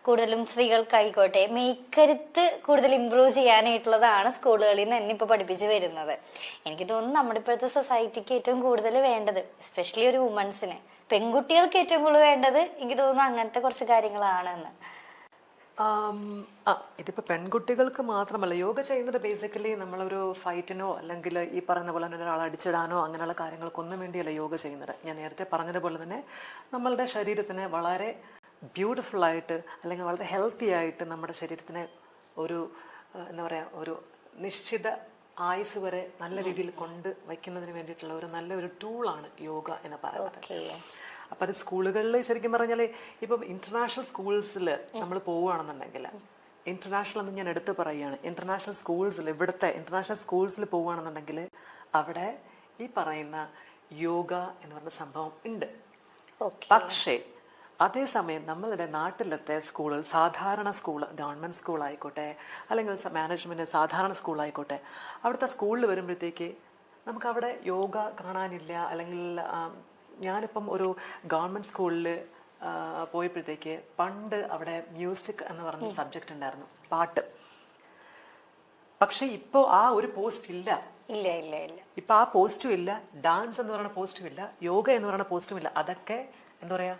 കൂടുതലും സ്ത്രീകൾക്കായിക്കോട്ടെ മെയ്ക്കരുത്ത് കൂടുതൽ ഇമ്പ്രൂവ് ചെയ്യാനായിട്ടുള്ളതാണ് സ്കൂളുകളിൽ നിന്ന് തന്നെ ഇപ്പൊ പഠിപ്പിച്ചു വരുന്നത്. എനിക്ക് തോന്നുന്നു നമ്മുടെ ഇപ്പോഴത്തെ സൊസൈറ്റിക്ക് ഏറ്റവും കൂടുതൽ വേണ്ടത് എസ്പെഷ്യലി ഒരു വുമൻസിന് പെൺകുട്ടികൾക്ക് ഏറ്റവും കൂടുതൽ വേണ്ടത് എനിക്ക് തോന്നുന്നു അങ്ങനത്തെ കുറച്ച് കാര്യങ്ങളാണെന്ന്. ഇതിപ്പോ പെൺകുട്ടികൾക്ക് മാത്രമല്ല യോഗ ചെയ്യുന്നത് ബേസിക്കലി നമ്മളൊരു ഫൈറ്റിനോ അല്ലെങ്കിൽ ഈ പറയുന്ന പോലെ തന്നെ ഒരാളെ അടിച്ചിടാനോ അങ്ങനെയുള്ള കാര്യങ്ങൾക്കൊന്നും വേണ്ടിയല്ല യോഗ ചെയ്യുന്നത്. ഞാൻ നേരത്തെ പറഞ്ഞതുപോലെ തന്നെ നമ്മളുടെ ശരീരത്തിന് വളരെ ബ്യൂട്ടിഫുൾ ആയിട്ട് അല്ലെങ്കിൽ വളരെ ഹെൽത്തി ആയിട്ട് നമ്മുടെ ശരീരത്തിനെ ഒരു എന്താ പറയാ ഒരു നിശ്ചിത ആയുസ് വരെ നല്ല രീതിയിൽ കൊണ്ട് വയ്ക്കുന്നതിന് വേണ്ടിയിട്ടുള്ള ഒരു നല്ലൊരു ടൂളാണ് യോഗ എന്ന് പറയുന്നത്. അപ്പൊ അത് സ്കൂളുകളിൽ ശരിക്കും പറഞ്ഞാൽ ഇപ്പം ഇന്റർനാഷണൽ സ്കൂൾസിൽ നമ്മൾ പോവുകയാണെന്നുണ്ടെങ്കിൽ, ഇന്റർനാഷണൽ എന്ന് ഞാൻ എടുത്ത് പറയുകയാണ്, ഇന്റർനാഷണൽ സ്കൂൾസിൽ ഇവിടുത്തെ ഇന്റർനാഷണൽ സ്കൂൾസിൽ പോവുകയാണെന്നുണ്ടെങ്കിൽ അവിടെ ഈ പറയുന്ന യോഗ എന്ന് പറഞ്ഞ സംഭവം ഉണ്ട്. പക്ഷേ അതേസമയം നമ്മളുടെ നാട്ടിലത്തെ സ്കൂളുകൾ, സാധാരണ സ്കൂൾ, ഗവൺമെന്റ് സ്കൂൾ ആയിക്കോട്ടെ അല്ലെങ്കിൽ മാനേജ്മെന്റ് സാധാരണ സ്കൂളായിക്കോട്ടെ, അവിടുത്തെ സ്കൂളിൽ വരുമ്പോഴത്തേക്ക് നമുക്കവിടെ യോഗ കാണാനില്ല. അല്ലെങ്കിൽ ഞാനിപ്പം ഒരു ഗവൺമെൻറ് സ്കൂളിൽ പോയപ്പോഴത്തേക്ക് പണ്ട് അവിടെ മ്യൂസിക് എന്ന് പറഞ്ഞ സബ്ജക്റ്റ് ഉണ്ടായിരുന്നു, പാട്ട്. പക്ഷെ ഇപ്പോൾ ആ ഒരു പോസ്റ്റ് ഇല്ല. ഇല്ല ഇല്ല ഇല്ല. ഇപ്പൊ ആ പോസ്റ്റും ഇല്ല, ഡാൻസ് എന്ന് പറയുന്ന പോസ്റ്റും ഇല്ല, യോഗ എന്ന് പറയുന്ന പോസ്റ്റും ഇല്ല. അതൊക്കെ എന്താ പറയാ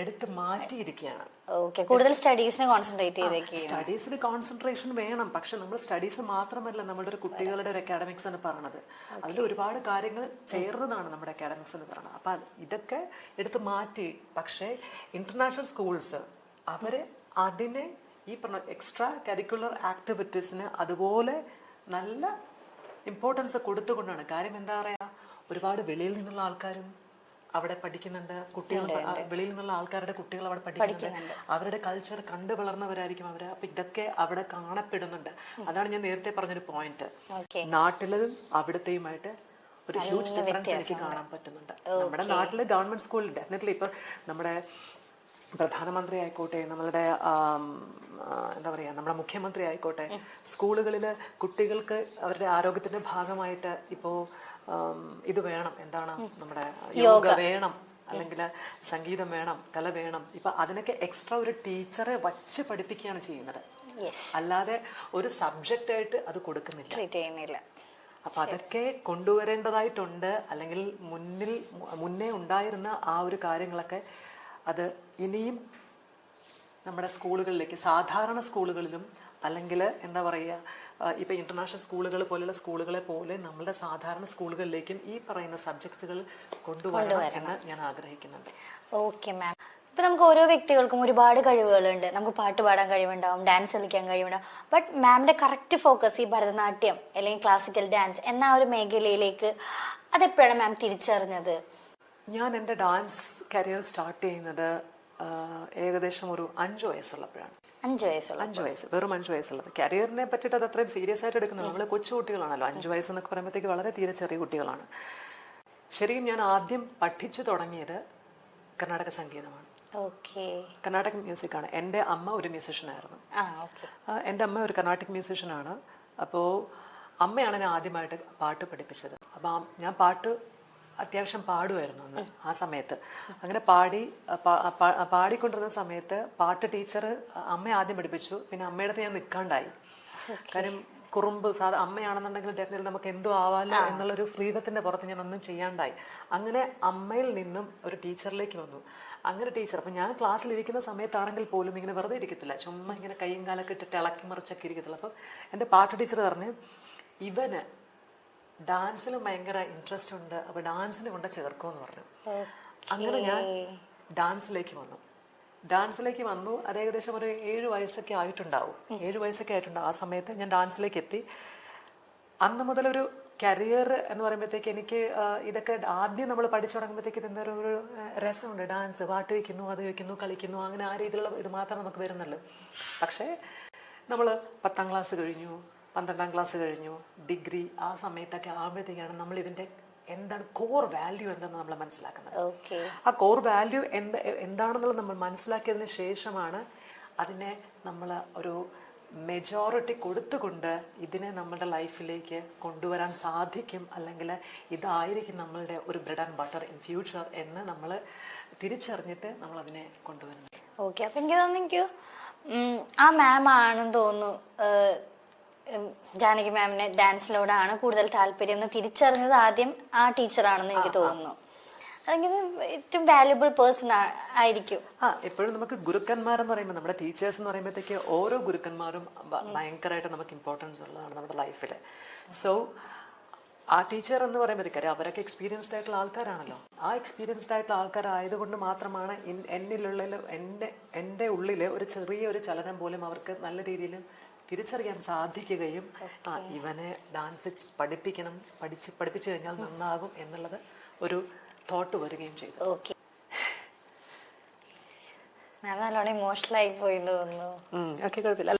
എടുത്ത് മാറ്റിയിരിക്കുകയാണ്. ഓക്കെ, കൂടുതൽ സ്റ്റഡീസിനെ കോൺസെൻട്രേറ്റ് ചെയ്തേക്ക്. സ്റ്റഡീസിന് കോൺസെൻട്രേഷൻ വേണം, പക്ഷെ നമ്മൾ സ്റ്റഡീസ് മാത്രമല്ല നമ്മുടെ ഒരു കുട്ടികളുടെ ഒരു അക്കാഡമിക്സ് എന്ന് പറയുന്നത്. അതിൽ ഒരുപാട് കാര്യങ്ങൾ ചേർന്നതാണ് നമ്മുടെ അക്കാഡമിക്സ് എന്ന് പറയുന്നത്. അപ്പൊ ഇതൊക്കെ എടുത്ത് മാറ്റി. പക്ഷേ ഇന്റർനാഷണൽ സ്കൂൾസ് അവര് അതിനെ ഈ പറഞ്ഞ എക്സ്ട്രാ കരിക്കുലർ ആക്ടിവിറ്റീസിന് അതുപോലെ നല്ല ഇമ്പോർട്ടൻസ് കൊടുത്തുകൊണ്ടാണ്. കാര്യം എന്താ പറയാ, ഒരുപാട് വെളിയിൽ നിന്നുള്ള ആൾക്കാരും അവിടെ പഠിക്കുന്നുണ്ട്, കുട്ടികൾ വെളിയിൽ നിന്നുള്ള ആൾക്കാരുടെ കുട്ടികൾ അവിടെ പഠിക്കുന്നുണ്ട്. അവരുടെ കൾച്ചർ കണ്ടു വളർന്നവരായിരിക്കും അവര്. അപ്പൊ ഇതൊക്കെ അവിടെ കാണപ്പെടുന്നുണ്ട്. അതാണ് ഞാൻ നേരത്തെ പറഞ്ഞൊരു പോയിന്റ്. നാട്ടിലും അവിടത്തെയുമായിട്ട് ഒരു ഹ്യൂജ് ഡിഫറൻസ് എനിക്ക് കാണാൻ പറ്റുന്നുണ്ട്. നമ്മുടെ നാട്ടില് ഗവൺമെന്റ് സ്കൂളിൽ ഡെഫിനറ്റ്ലി ഇപ്പൊ നമ്മുടെ പ്രധാനമന്ത്രി ആയിക്കോട്ടെ, നമ്മളുടെ എന്താ പറയാ നമ്മുടെ മുഖ്യമന്ത്രി ആയിക്കോട്ടെ, സ്കൂളുകളിൽ കുട്ടികൾക്ക് അവരുടെ ആരോഗ്യത്തിന്റെ ഭാഗമായിട്ട് ഇപ്പോ ഇത് വേണം, എന്താണ് നമ്മുടെ യോഗ വേണം, അല്ലെങ്കിൽ സംഗീതം വേണം, കല വേണം. ഇപ്പൊ അതിനൊക്കെ എക്സ്ട്രാ ഒരു ടീച്ചറെ വച്ച് പഠിപ്പിക്കുകയാണ് ചെയ്യുന്നത്, അല്ലാതെ ഒരു സബ്ജക്റ്റ് ആയിട്ട് അത് കൊടുക്കുന്നില്ല. അപ്പൊ അതൊക്കെ കൊണ്ടുവരേണ്ടതായിട്ടുണ്ട്. അല്ലെങ്കിൽ മുന്നേ ഉണ്ടായിരുന്ന ആ ഒരു കാര്യങ്ങളൊക്കെ അത് ഇനിയും നമ്മുടെ സ്കൂളുകളിലേക്ക്, സാധാരണ സ്കൂളുകളിലും അല്ലെങ്കിൽ എന്താ പറയുക ഇപ്പൊ ഇന്റർനാഷണൽ സ്കൂളുകൾ പോലെയുള്ള സ്കൂളുകളെ പോലെ നമ്മുടെ സാധാരണ സ്കൂളുകളിലേക്കും ഈ പറയുന്ന സബ്ജക്ട്സുകൾ കൊണ്ടുവരണം എന്ന് ഞാൻ ആഗ്രഹിക്കുന്നുണ്ട്. Okay ma'am. ഇപ്പൊ നമുക്ക് ഓരോ വ്യക്തികൾക്കും ഒരുപാട് കഴിവുകളുണ്ട്. നമുക്ക് പാട്ട് പാടാൻ കഴിവുണ്ടാവും, ഡാൻസ് കളിക്കാൻ കഴിവുണ്ടാവും. ബട്ട് മാമിന്റെ കറക്റ്റ് ഫോക്കസ് ഈ ഭരതനാട്യം അല്ലെങ്കിൽ ക്ലാസിക്കൽ ഡാൻസ് എന്ന ഒരു മേഖലയിലേക്ക് അതെപ്പോഴാണ് മാം തിരിച്ചറിഞ്ഞത്? ഞാൻ എൻ്റെ ഡാൻസ് കരിയർ സ്റ്റാർട്ട് ചെയ്യുന്നത് ഏകദേശം ഒരു 5 വയസ്സുള്ളപ്പോഴാണ്. 5 വയസ്സ്, വെറും 5 വയസ്സുള്ളത്. കരിയറിനെ പറ്റിയിട്ട് അത് അത്രയും സീരിയസ് ആയിട്ട് എടുക്കുന്നത് നമ്മൾ കൊച്ചു കുട്ടികളാണല്ലോ. 5 വയസ്സെന്നൊക്കെ പറയുമ്പോഴത്തേക്ക് വളരെ തീരെ ചെറിയ കുട്ടികളാണ്. ശരിക്കും ഞാൻ ആദ്യം പഠിച്ചു തുടങ്ങിയത് കർണാടക സംഗീതമാണ്. കർണാടക മ്യൂസിക് ആണ്. എൻ്റെ അമ്മ ഒരു മ്യൂസിഷ്യനായിരുന്നു. എൻ്റെ അമ്മ ഒരു കർണാട്ടിക് മ്യൂസിഷ്യനാണ്. അപ്പോൾ അമ്മയാണ് എന്നെ ആദ്യമായിട്ട് പാട്ട് പഠിപ്പിച്ചത്. അപ്പം ഞാൻ പാട്ട് അത്യാവശ്യം പാടുമായിരുന്നു അന്ന് ആ സമയത്ത്. അങ്ങനെ പാടിക്കൊണ്ടിരുന്ന സമയത്ത് പാട്ട് ടീച്ചർ അമ്മ ആദ്യം പഠിപ്പിച്ചു. പിന്നെ അമ്മയുടെ അടുത്ത് ഞാൻ നിൽക്കാണ്ടായി. കാര്യം കുറുമ്പ് അമ്മയാണെന്നുണ്ടെങ്കിൽ ഡെഫിനറ്റ്ലി നമുക്ക് എന്തോ ആവാലോ എന്നുള്ളൊരു ഫ്രീഡത്തിന്റെ പുറത്ത് ഞാൻ ഒന്നും ചെയ്യാണ്ടായി. അങ്ങനെ അമ്മയിൽ നിന്നും ഒരു ടീച്ചറിലേക്ക് വന്നു. അങ്ങനെ ടീച്ചർ, അപ്പൊ ഞാൻ ക്ലാസ്സിൽ ഇരിക്കുന്ന സമയത്താണെങ്കിൽ പോലും ഇങ്ങനെ വെറുതെ ഇരിക്കത്തില്ല, ചുമ്മാ ഇങ്ങനെ കൈയും കാലൊക്കെ ഇട്ടിട്ട് ഇളക്കി മറിച്ചൊക്കെ ഇരിക്കത്തില്ല. അപ്പൊ എൻ്റെ പാട്ട് ടീച്ചർ പറഞ്ഞു, ഇവന് ഡാൻസിൽ ഭയങ്കര ഇൻട്രസ്റ്റ് ഉണ്ട്, അപ്പൊ ഡാൻസിന് കൊണ്ട് ചേർക്കുമെന്ന് പറഞ്ഞു. അങ്ങനെ ഞാൻ ഡാൻസിലേക്ക് വന്നു. അത് ഏകദേശം ഒരു 7 വയസ്സൊക്കെ ആയിട്ടുണ്ടാവും. 7 വയസ്സൊക്കെ ആയിട്ടുണ്ടാവും. ആ സമയത്ത് ഞാൻ ഡാൻസിലേക്ക് എത്തി. അന്ന് മുതലൊരു കരിയർ എന്ന് പറയുമ്പോഴത്തേക്ക് എനിക്ക് ഇതൊക്കെ ആദ്യം നമ്മൾ പഠിച്ചു തുടങ്ങുമ്പോഴത്തേക്ക് ഇതിൻ്റെ ഒരു രസമുണ്ട്. ഡാൻസ്, പാട്ട് വയ്ക്കുന്നു, അത് വയ്ക്കുന്നു, കളിക്കുന്നു, അങ്ങനെ ആ രീതിയിലുള്ള ഇത് മാത്രം നമുക്ക് വരുന്നുള്ളൂ. പക്ഷേ നമ്മൾ 10ാം ക്ലാസ് കഴിഞ്ഞു, 12ാം ക്ലാസ് കഴിഞ്ഞു, ഡിഗ്രി ആ സമയത്തൊക്കെ ആകുമ്പോഴത്തേക്കാണ് നമ്മൾ ഇതിന്റെ എന്താണ് കോർ വാല്യൂ എന്തെന്ന് നമ്മൾ മനസ്സിലാക്കുന്നത്. ആ കോർ വാല്യൂ എന്താണെന്നുള്ളത് നമ്മൾ മനസ്സിലാക്കിയതിന് ശേഷമാണ് അതിനെ നമ്മൾ ഒരു മെജോറിറ്റി കൊടുത്തുകൊണ്ട് ഇതിനെ നമ്മുടെ ലൈഫിലേക്ക് കൊണ്ടുവരാൻ സാധിക്കും, അല്ലെങ്കിൽ ഇതായിരിക്കും നമ്മളുടെ ഒരു bread and butter in future എന്ന് നമ്മൾ തിരിച്ചറിഞ്ഞിട്ട് നമ്മൾ അതിനെ കൊണ്ടുവരുന്നത്. ഓക്കെ, അപ്പൊ എനിക്ക് തോന്നുന്നു ആ മാം ആണെന്ന് തോന്നുന്നു ജാനകി മാമിന് ഡാൻസിലോടാണ് കൂടുതൽ താല്പര്യം എന്ന് തിരിച്ചറിഞ്ഞത് ആദ്യം ആ ടീച്ചറാണെന്ന് എനിക്ക് തോന്നുന്നു. അതെങ്കിൽ ഏറ്റവും വാല്യുബിൾ പേഴ്സൺ ആയിരിക്കും. എപ്പോഴും നമുക്ക് ഗുരുക്കന്മാരെന്ന് പറയുമ്പോൾ, നമ്മുടെ ടീച്ചേഴ്സ് എന്ന് പറയുമ്പോഴത്തേക്ക് ഓരോ ഗുരുക്കന്മാരും ഭയങ്കരമായിട്ട് നമുക്ക് ഇമ്പോർട്ടൻസ് ഉള്ളതാണ് നമ്മുടെ ലൈഫിൽ. സോ ആ ടീച്ചർ എന്ന് പറയുമ്പോഴത്തേക്ക് അവരൊക്കെ എക്സ്പീരിയൻസ്ഡ് ആയിട്ടുള്ള ആൾക്കാരാണല്ലോ. ആ എക്സ്പീരിയൻസ്ഡ് ആയിട്ടുള്ള ആൾക്കാരായതുകൊണ്ട് മാത്രമാണ് എൻ്റെ ഉള്ളിൽ ഒരു ചെറിയൊരു ചലനം പോലും അവർക്ക് നല്ല രീതിയിൽ തിരിച്ചറിയാൻ സാധിക്കുകയും ഇവനെ ഡാൻസ് പഠിപ്പിച്ചു കഴിഞ്ഞാൽ നന്നാകും എന്നുള്ളത് ഒരു തോട്ട് വരികയും ചെയ്തു. ഓക്കെ, നല്ലോണം ഇമോഷണൽ ആയി പോയി തോന്നുന്നു. ഓക്കെ, കുഴപ്പമില്ല.